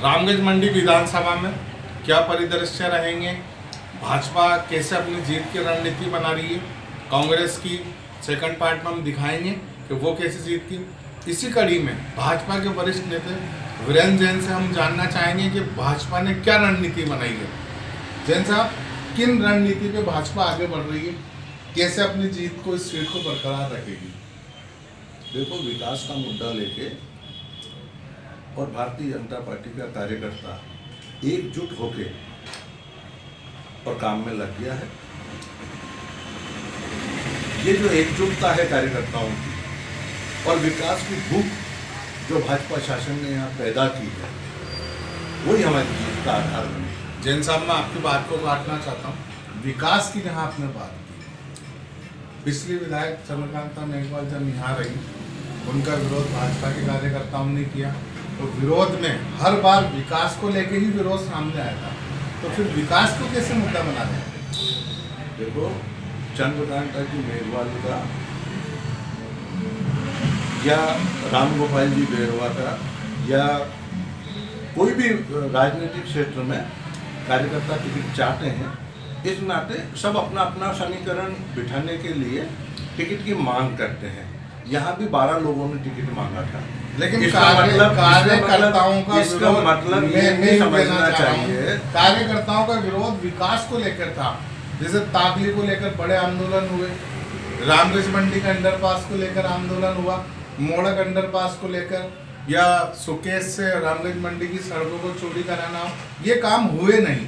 रामगंज मंडी विधानसभा में क्या परिदृश्य रहेंगे, भाजपा कैसे अपनी जीत की रणनीति बना रही है, कांग्रेस की सेकंड पार्ट में हम दिखाएंगे कि वो कैसे जीत की। इसी कड़ी में भाजपा के वरिष्ठ नेता वीरेंद्र जैन से हम जानना चाहेंगे कि भाजपा ने क्या रणनीति बनाई है। जैन साहब, किन रणनीति पे भाजपा आगे बढ़ रही है, कैसे अपनी जीत को, इस सीट को बरकरार रखेगी? देखो, विकास का मुद्दा लेके और भारतीय जनता पार्टी का कार्यकर्ता एकजुट होके और काम में लग गया है। ये जो एकजुटता है कार्यकर्ताओं की और विकास की भूख जो भाजपा शासन ने यहाँ पैदा की है, वही हमारी जीत का आधार बने। जैन साहब, मैं आपकी बात को काटना चाहता हूँ। विकास की जहाँ आपने बात की, पिछली विधायक चंद्रकांता मेघवाल जब यहाँ रही, उनका विरोध भाजपा के कार्यकर्ताओं ने किया, तो विरोध में हर बार विकास को लेके ही विरोध सामने आया था। तो फिर विकास को कैसे मुद्दा बना रहे हैं? देखो, चंद्रकांता जी मेघवाल का या राम गोपाल जी बेरवा का या कोई भी राजनीतिक क्षेत्र में कार्यकर्ता टिकट चाहते हैं, इस नाते सब अपना अपना समीकरण बिठाने के लिए टिकट की मांग करते हैं। यहाँ भी 12 लोगों ने टिकट मांगा था, लेकिन कार्यकर्ताओं का इसका मतलब ये समझना चाहिए, कार्यकर्ताओं का विरोध विकास को लेकर था। जैसे ताकली को लेकर बड़े आंदोलन हुए, रामगंज मंडी का अंडरपास को लेकर आंदोलन हुआ, मोड़क अंडरपास को लेकर, या सुकेश से रामगंज मंडी की सड़कों को चोरी कराना हो, ये काम हुए नहीं।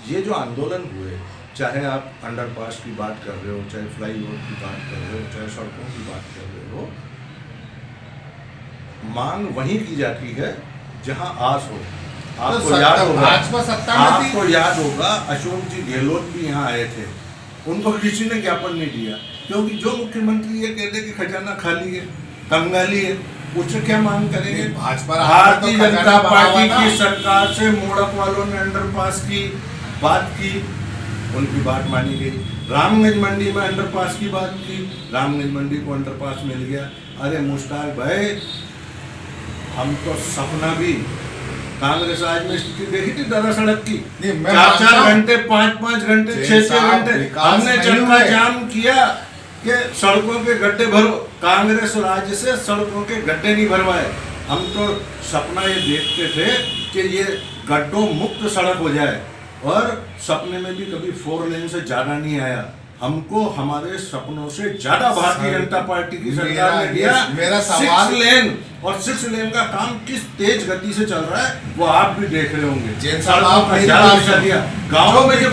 ये जो आंदोलन हुए, चाहे आप अंडरपास की बात कर रहे हो, चाहे फ्लाईओवर की बात कर रहे हो, चाहे सड़कों की बात कर रहे हो, मांग वहीं की जाती है जहां आस हो। आपको याद होगा, आपको याद होगा अशोक जी गहलोत भी यहाँ आए थे, उनको किसी ने ज्ञापन नहीं दिया, क्योंकि जो मुख्यमंत्री ये कहते कि खजाना खाली है, कंगाली है, उससे क्या मांग करेंगे? भारतीय जनता पार्टी की सरकार से मोड़क वालों ने अंडरपास की बात की, उनकी बात मानी गई। रामगंज मंडी में अंडरपास की बात की, रामगंज मंडी को अंडरपास मिल गया। अरे मुश्ताक भाई, हम तो सपना भी, कांग्रेस आज में स्थिति देखी थी दादा सड़क की, 4-4 घंटे, 5-5 घंटे, 6-6 घंटे हमने चक्का जाम किया कि सड़कों के गड्ढे भरो। कांग्रेस राज्य से सड़कों के गड्ढे नहीं भरवाए। हम तो सपना ये देखते थे कि ये गड्ढों मुक्त सड़क हो जाए, और सपने में भी कभी 4 लेन से ज्यादा नहीं आया। हमको हमारे सपनों से ज्यादा भारतीय जनता पार्टी की सरकार ने दिया। मेरा सवाल 6 लेन, और 6 लेन का काम किस तेज गति से चल रहा है वो आप भी देख रहे होंगे। गाँव में जो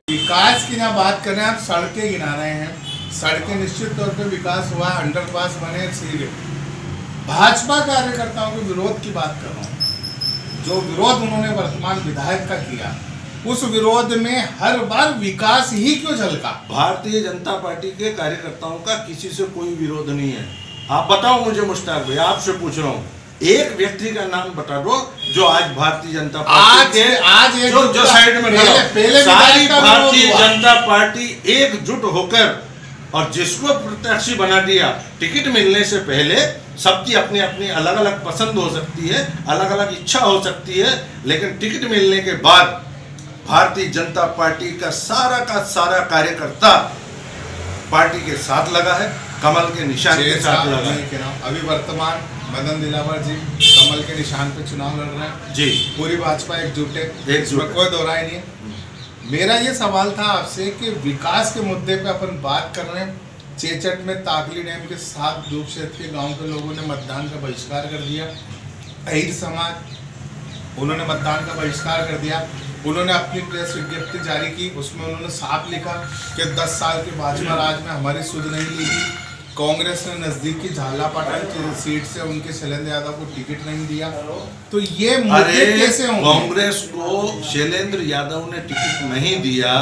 विकास की ना बात करें, आप सड़कें गिना रहे हैं, सड़कें निश्चित तौर पे विकास हुआ, अंडरपास बने, सीधे भाजपा कार्यकर्ताओं के विरोध की बात कर रहा हूँ। जो विरोध उन्होंने वर्तमान विधायक का किया, उस विरोध में हर बार विकास ही क्यों झलका? भारतीय जनता पार्टी के कार्यकर्ताओं का किसी से कोई विरोध नहीं है। आप बताओ मुझे मुश्ताक भाई, आपसे पूछ रहा हूँ, एक व्यक्ति का नाम बता दो जो आज भारतीय जनता पार्टी आज जो साइड में सारी भारतीय जनता पार्टी एकजुट होकर, और जिसको प्रत्याशी बना दिया, टिकट मिलने से पहले सबकी अपनी अपनी अलग अलग पसंद हो सकती है, अलग अलग इच्छा हो सकती है, लेकिन टिकट मिलने के बाद भारतीय जनता पार्टी का सारा कार्यकर्ता पार्टी के साथ लगा है, कमल के निशान के साथ लगा है। अभी वर्तमान मदन दिलावर जी कमल के निशान पे चुनाव लड़ रहे हैं जी, पूरी भाजपा एकजुट है, इसमें कोई दो राय नहीं है। मेरा ये सवाल था आपसे कि विकास के मुद्दे पे अपन बात कर रहे हैं। चेचट में ताकली डैम के 7 दूर क्षेत्र के गाँव के लोगों ने मतदान का बहिष्कार कर दिया। अहिर समाज, उन्होंने मतदान का बहिष्कार कर दिया। उन्होंने अपनी प्रेस विज्ञप्ति जारी की, उसमें उन्होंने साफ लिखा कि 10 साल के भाजपा राज में हमारी सुध नहीं ली। कांग्रेस ने नजदीक की झालापाटन की सीट से उनके शैलेंद्र यादव को टिकट नहीं दिया। तो ये मुद्दे कैसे होंगे? कांग्रेस को शैलेंद्र यादव ने टिकट नहीं दिया,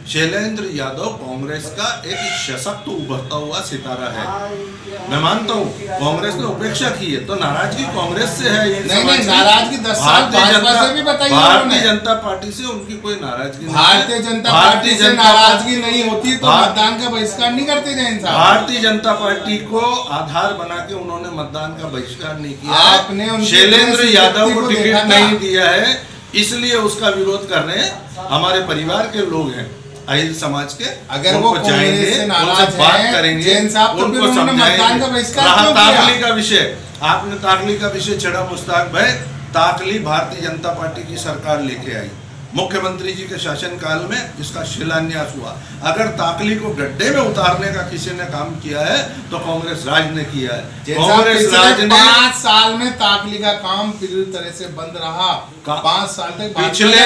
शैलेंद्र यादव कांग्रेस का एक सशक्त उभरता हुआ सितारा है। मैं मानता हूँ कांग्रेस ने उपेक्षा की है तो नाराजगी कांग्रेस से है। नहीं, नाराजगी 10 साल भाजपा से भी बताई। भारतीय जनता पार्टी से उनकी कोई नाराजगी नहीं। भारतीय जनता पार्टी से नाराजगी नहीं होती तो मतदान का बहिष्कार नहीं करते जैन साहब। भारतीय जनता पार्टी को आधार बना के उन्होंने मतदान का बहिष्कार नहीं किया। आपने शैलेंद्र यादव को टिकट नहीं दिया है, इसलिए उसका विरोध कर रहे हैं। हमारे परिवार के लोग हैं, अहिर समाज के, अगर वो जाएंगे, उनसे बात करेंगे, उनको समझाएंगे। ताकली का विषय, आपने ताकली का विषय छेड़ा मुश्ताक भाई। ताकली भारतीय जनता पार्टी की सरकार लेके आई, मुख्यमंत्री जी के शासनकाल में इसका शिलान्यास हुआ। अगर ताकली को गड्ढे में उतारने का किसी ने काम किया है तो कांग्रेस राज ने किया है। कांग्रेस राज ने 5 साल में ताकली का काम पूरी तरह से बंद रहा। 5 साल तक पिछले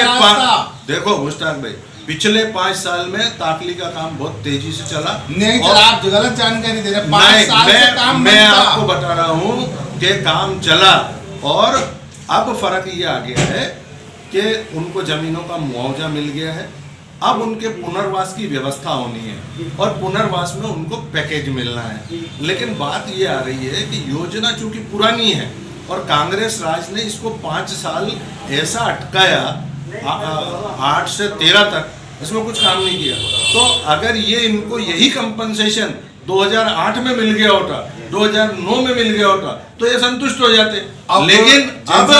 देखो मुश्ताक भाई, पिछले 5 साल में ताकली का काम बहुत तेजी से चला। नहीं चला, आप गलत जानकारी दे रहे हैं। 5 साल से काम मैं आपको बता रहा हूँ कि काम चला और अब फर्क ये आ गया है कि उनको जमीनों का मुआवजा मिल गया है। अब उनके पुनर्वास की व्यवस्था होनी है और पुनर्वास में उनको पैकेज मिलना है। लेकिन बात ये आ रही है कि योजना चूंकि पुरानी है और कांग्रेस राज ने इसको 5 साल ऐसा अटकाया, 8 से 13 तक इसमें कुछ काम नहीं किया। तो अगर ये इनको यही कंपनसेशन 2008 में मिल गया होता, 2009 में मिल गया होता तो ये संतुष्ट हो जाते। लेकिन अब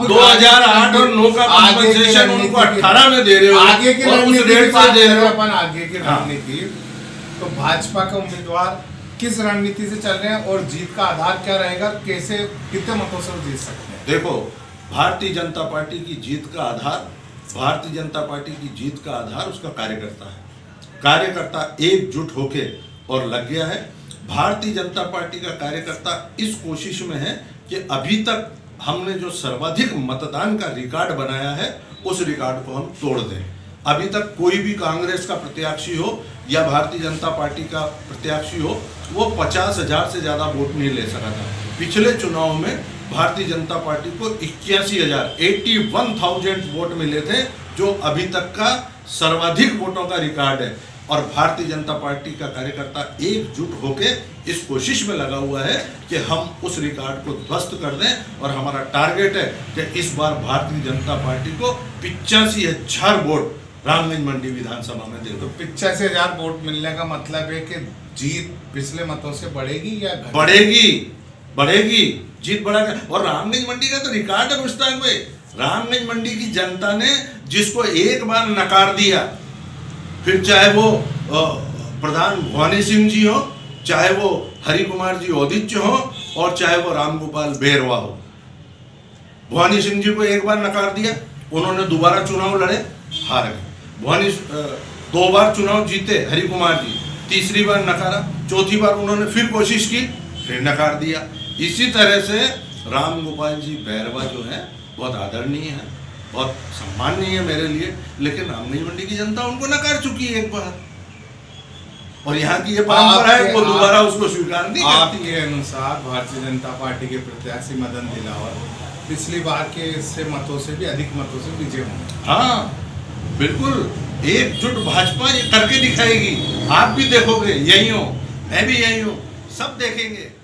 2008 और 9 का कंपनसेशन उनको 18 में दे रहे हो। आगे की रणनीति तो भाजपा के उम्मीदवार किस रणनीति से चल रहे हैं और जीत का आधार क्या रहेगा, कैसे कितने मतों से जीत सकते हैं? देखो, भारतीय जनता पार्टी की जीत का आधार, भारतीय जनता पार्टी की जीत का आधार उसका कार्यकर्ता है। कार्यकर्ता एकजुट होके और लग गया है। भारतीय जनता पार्टी का कार्यकर्ता इस कोशिश में है कि अभी तक हमने जो सर्वाधिक मतदान का रिकॉर्ड बनाया है उस रिकॉर्ड को हम तोड़ दें। अभी तक कोई भी कांग्रेस का प्रत्याशी हो या भारतीय जनता पार्टी का प्रत्याशी हो वो 50,000 से ज़्यादा वोट नहीं ले सका था। पिछले चुनाव में भारतीय जनता पार्टी को 81,000 वोट मिले थे, जो अभी तक का सर्वाधिक वोटों का रिकॉर्ड है। और भारतीय जनता पार्टी का कार्यकर्ता एकजुट होके इस कोशिश में लगा हुआ है कि हम उस रिकॉर्ड को ध्वस्त कर दें। और हमारा टारगेट है कि इस बार भारतीय जनता पार्टी को 85,000 वोट रामगंज मंडी विधानसभा में दे दो। 85,000 वोट मिलने का मतलब है कि जीत पिछले मतों से बढ़ेगी या बढ़ेगी जीत बढ़ेगा। और रामगंज मंडी का तो रिकॉर्ड है मुश्ताक भाई। रामगंज मंडी की जनता ने जिसको एक बार नकार दिया, फिर चाहे वो प्रधान भवानी सिंह जी हो, चाहे वो हरि कुमार जी औदित्य हो और चाहे वो रामगोपाल बेरवा हो, भवानी सिंह जी को एक बार नकार दिया, उन्होंने दोबारा चुनाव लड़े, हार गए। भवानी 2 बार चुनाव जीते हरि कुमार जी, तीसरी बार नकारा, चौथी बार उन्होंने फिर कोशिश की, फिर नकार दिया। इसी तरह से रामगोपाल जी बैरवा जो है बहुत आदरणीय है, बहुत सम्माननीय है मेरे लिए, लेकिन रामगंज मंडी की जनता उनको नकार चुकी है एक बार और यहाँ की ये परंपरा है वो दोबारा उसको स्वीकार नहीं करती। आपके अनुसार भारतीय जनता पार्टी के प्रत्याशी मदन दिलावर पिछली बार के इससे मतों से भी अधिक मतों से विजय होंगे? हाँ बिल्कुल, एकजुट भाजपा ये करके दिखाएगी। आप भी देखोगे, यही हो, मैं भी यही हूँ, सब देखेंगे।